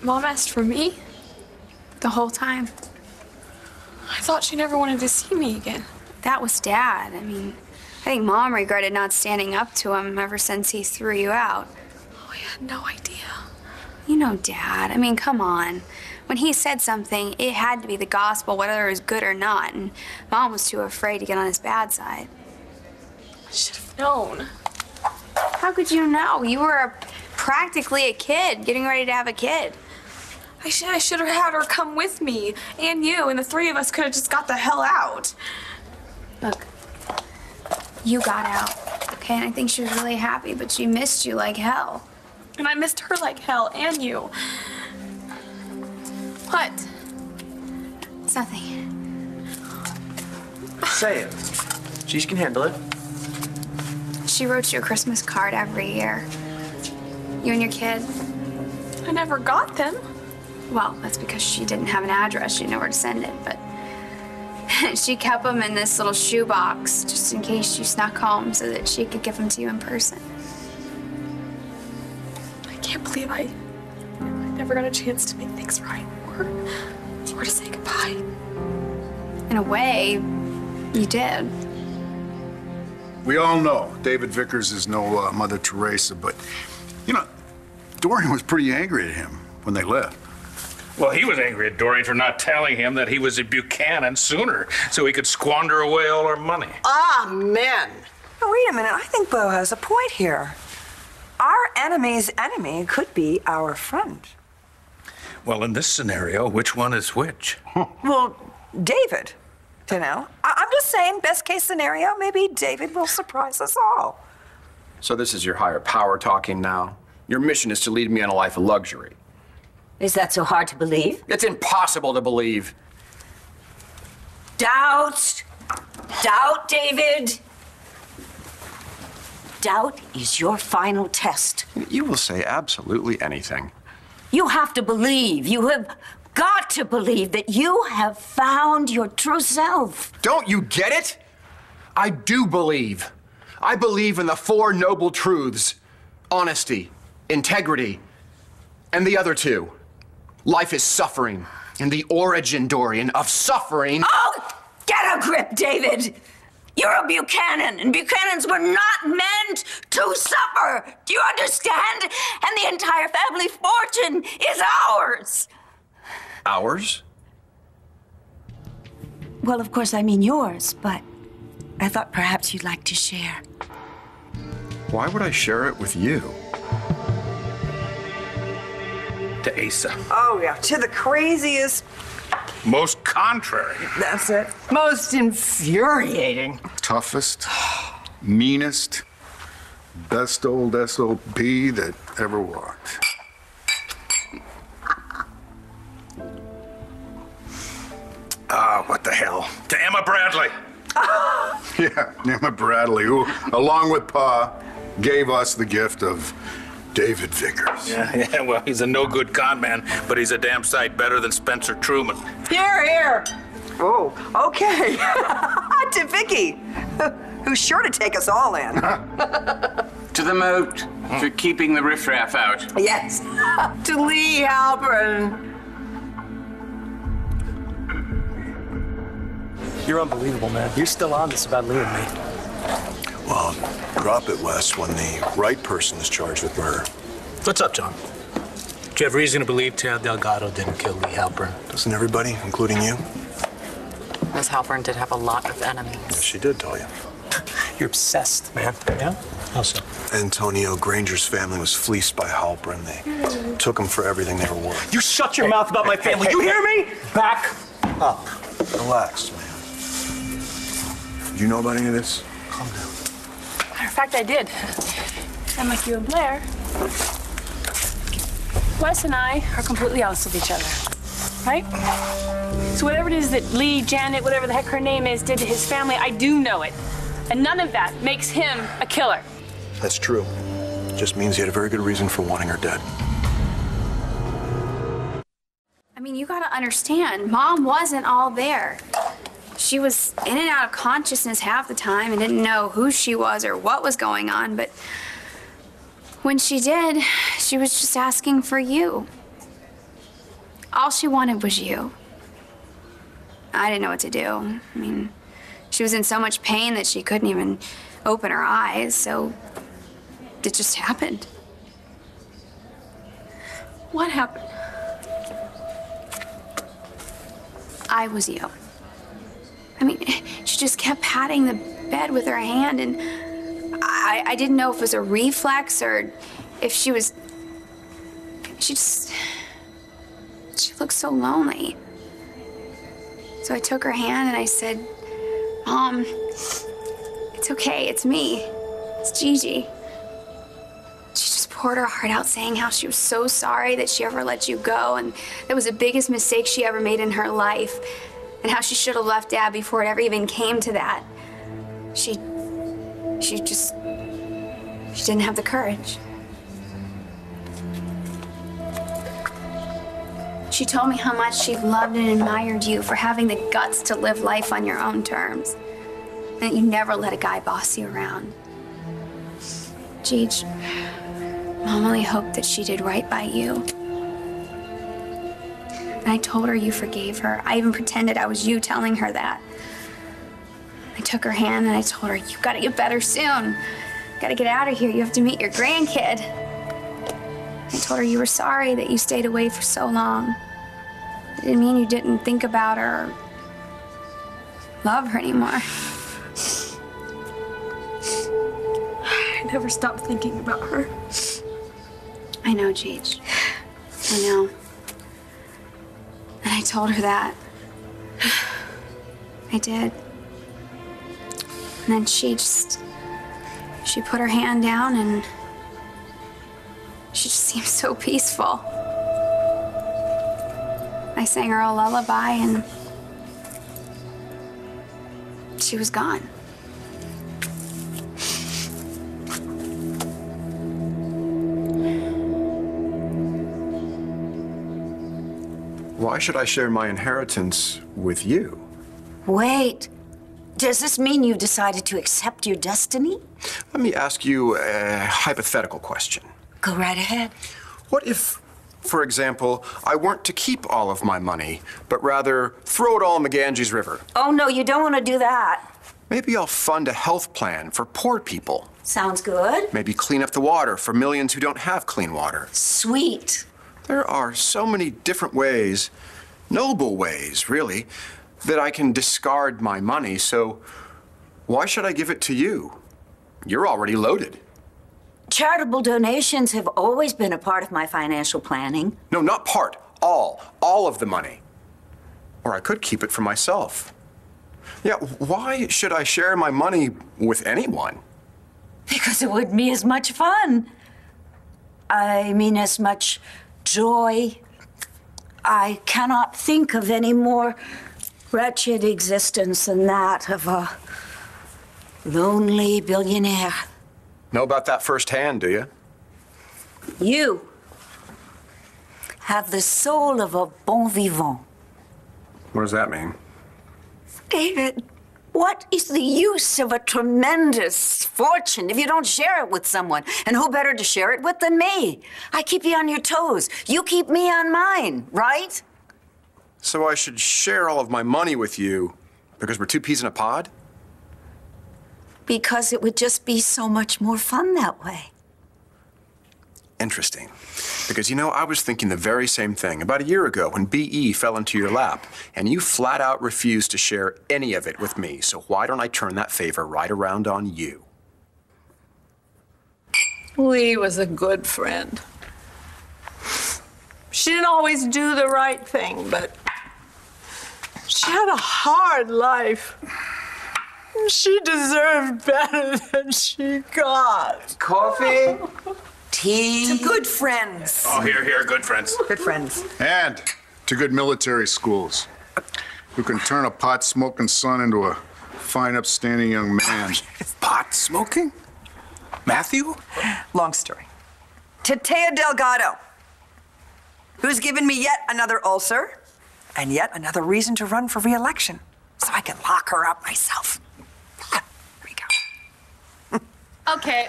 Mom asked for me the whole time. I thought she never wanted to see me again. That was Dad. I mean, I think Mom regretted not standing up to him ever since he threw you out. Oh, I had no idea. You know Dad. I mean, come on. When he said something, it had to be the gospel, whether it was good or not, and Mom was too afraid to get on his bad side. I should have known. How could you know? You were practically a kid, getting ready to have a kid. I should have had her come with me, and you, and the three of us could have just got the hell out. Look, you got out, okay? And I think she was really happy, but she missed you like hell. And I missed her like hell, and you. What? It's nothing. Say it. Gigi can handle it. She wrote you a Christmas card every year. You and your kid. I never got them. Well, that's because she didn't have an address. She didn't know where to send it, but she kept them in this little shoebox just in case you snuck home so that she could give them to you in person. I can't believe I never got a chance to make things right or to say goodbye. In a way, you did. We all know David Vickers is no Mother Teresa, but, you know, Dorian was pretty angry at him when they left. Well, he was angry at Dorian for not telling him that he was a Buchanan sooner so he could squander away all our money. Amen. Now, wait a minute. I think Bo has a point here. Our enemy's enemy could be our friend. Well, in this scenario, which one is which? Well, David, you know. I'm just saying, best case scenario, maybe David will surprise us all. So this is your higher power talking now? Your mission is to lead me on a life of luxury. Is that so hard to believe? It's impossible to believe. Doubt. Doubt, David. Doubt is your final test. You will say absolutely anything. You have to believe. You have got to believe that you have found your true self. Don't you get it? I do believe. I believe in the four noble truths: honesty, integrity, and the other two. Life is suffering, and the origin, Dorian, of suffering... Oh, get a grip, David! You're a Buchanan, and Buchanans were not meant to suffer! Do you understand? And the entire family fortune is ours! Ours? Well, of course, I mean yours, but I thought perhaps you'd like to share. Why would I share it with you? To Asa. Oh, yeah, to the craziest. Most contrary. That's it. Most infuriating. Toughest, meanest, best old SOB that ever walked. Ah, what the hell? To Emma Bradley. Yeah, Emma Bradley, who, along with Pa, gave us the gift of David Vickers. Yeah, well, he's a no-good con man, but he's a damn sight better than Spencer Truman. Here, here. Oh, okay. To Vicky, who's sure to take us all in. To the moat for keeping the riffraff out. Yes. To Lee Halpern. You're unbelievable, man. You're still on this about Lee and me. Well, drop it, Wes, when the right person is charged with murder. What's up, John? Do you have reason to believe Ted Delgado didn't kill Lee Halpern? Doesn't everybody, including you? Miss Halpern did have a lot of enemies. Yes, she did tell you. You're obsessed, man. Yeah? How so? Antonio Granger's family was fleeced by Halpern. They took him for everything they were worth. You shut your mouth about my family. You hear me? Back up. Relax, man. Do you know about any of this? Calm down. Matter of fact, I did. And like you and Blair, Wes and I are completely honest with each other, right? So whatever it is that Lee, Janet, whatever the heck her name is, did to his family, I do know it. And none of that makes him a killer. That's true. Just means he had a very good reason for wanting her dead. I mean, you gotta understand, Mom wasn't all there. She was in and out of consciousness half the time and didn't know who she was or what was going on, but when she did, she was just asking for you. All she wanted was you. I didn't know what to do. I mean, she was in so much pain that she couldn't even open her eyes, so it just happened. What happened? I was you. I mean, she just kept patting the bed with her hand, and I didn't know if it was a reflex or if she was... She looked so lonely. So I took her hand and I said, Mom, it's okay, it's me. It's Gigi. She just poured her heart out saying how she was so sorry that she ever let you go, and that was the biggest mistake she ever made in her life, and how she should have left Dad before it ever even came to that. She didn't have the courage. She told me how much she loved and admired you for having the guts to live life on your own terms, and that you never let a guy boss you around. Gigi, Mom only hoped that she did right by you. And I told her you forgave her. I even pretended I was you telling her that. I took her hand and I told her, you gotta get better soon. You gotta get out of here. You have to meet your grandkid. I told her you were sorry that you stayed away for so long. It didn't mean you didn't think about her or love her anymore. I never stopped thinking about her. I know, Gigi. I know. And I told her that. I did. And then she put her hand down and she just seemed so peaceful. I sang her a lullaby and she was gone. Why should I share my inheritance with you? Wait. Does this mean you've decided to accept your destiny? Let me ask you a hypothetical question. Go right ahead. What if, for example, I weren't to keep all of my money, but rather throw it all in the Ganges River? Oh, no, you don't want to do that. Maybe I'll fund a health plan for poor people. Sounds good. Maybe clean up the water for millions who don't have clean water. Sweet. There are so many different ways, noble ways, really, that I can discard my money, so why should I give it to you? You're already loaded. Charitable donations have always been a part of my financial planning. No, not part. All of the money. Or I could keep it for myself. Yeah, why should I share my money with anyone? Because it wouldn't be as much fun. I mean, as much joy. I cannot think of any more wretched existence than that of a lonely billionaire. Know about that firsthand, do you? You have the soul of a bon vivant. What does that mean? David, what is the use of a tremendous fortune if you don't share it with someone? And who better to share it with than me? I keep you on your toes. You keep me on mine, right? So I should share all of my money with you because we're two peas in a pod? Because it would just be so much more fun that way. Interesting. Because, you know, I was thinking the very same thing about a year ago when BE fell into your lap, and you flat out refused to share any of it with me. So why don't I turn that favor right around on you? Lee was a good friend. She didn't always do the right thing, but she had a hard life. She deserved better than she got. Coffee? Tea? To good friends. Oh, here, good friends. Good friends. And to good military schools who can turn a pot-smoking son into a fine, upstanding young man. Pot smoking? Matthew? Long story. To Taya Delgado, who's given me yet another ulcer and yet another reason to run for re-election, so I can lock her up myself. There we go. Okay.